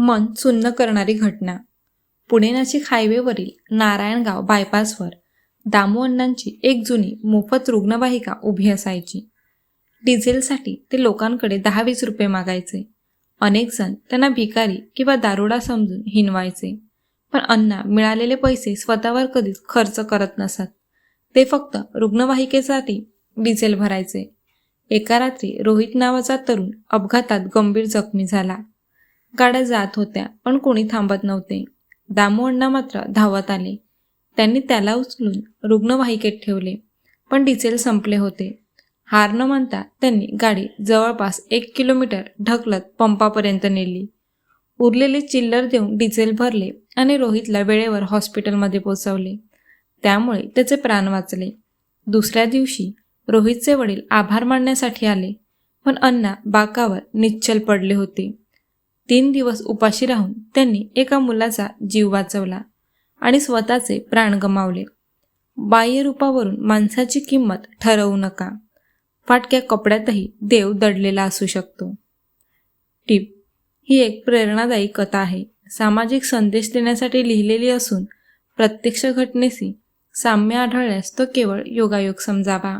मन सुन्न करणारी घटना. पुणे नाशिक हायवेवरील नारायणगाव बायपासवर दामू अण्णांची एक जुनी मोफत रुग्णवाहिका उभी असायची. डिझेलसाठी ते लोकांकडे 10-20 रुपये मागायचे. अनेक जण त्यांना भिकारी किंवा दारुडा समजून हिणवायचे. पण अण्णा मिळालेले पैसे स्वतःवर कधीच खर्च करत नसत. ते फक्त रुग्णवाहिकेसाठी डिझेल भरायचे. एका रात्री रोहित नावाचा तरुण अपघातात गंभीर जखमी झाला. गाड्या जात होत्या पण कोणी थांबत नव्हते. दामू अण्णा मात्र धावत आले. त्यांनी त्याला उचलून रुग्णवाहिकेत ठेवले. पण डिझेल संपले होते. हार न मानता त्यांनी गाडी जवळपास 1 किलोमीटर ढकलत पंपापर्यंत नेली. उरलेले चिल्लर देऊन डिझेल भरले आणि रोहितला वेळेवर हॉस्पिटलमध्ये पोचवले. त्यामुळे त्याचे प्राण वाचले. दुसऱ्या दिवशी रोहितचे वडील आभार मानण्यासाठी आले. पण अण्णा बाकावर निश्चल पडले होते. 3 दिवस उपाशी राहून त्यांनी एका मुलाचा जीव वाचवला आणि स्वतःचे प्राण गमावले. बाह्य रूपावरून माणसाची किंमत ठरवू नका. फाटक्या कपड्यातही देव दडलेला असू शकतो. टिप: ही एक प्रेरणादायी कथा आहे. सामाजिक संदेश देण्यासाठी लिहिलेली असून प्रत्यक्ष घटनेशी साम्य आढळल्यास तो केवळ योगायोग समजावा.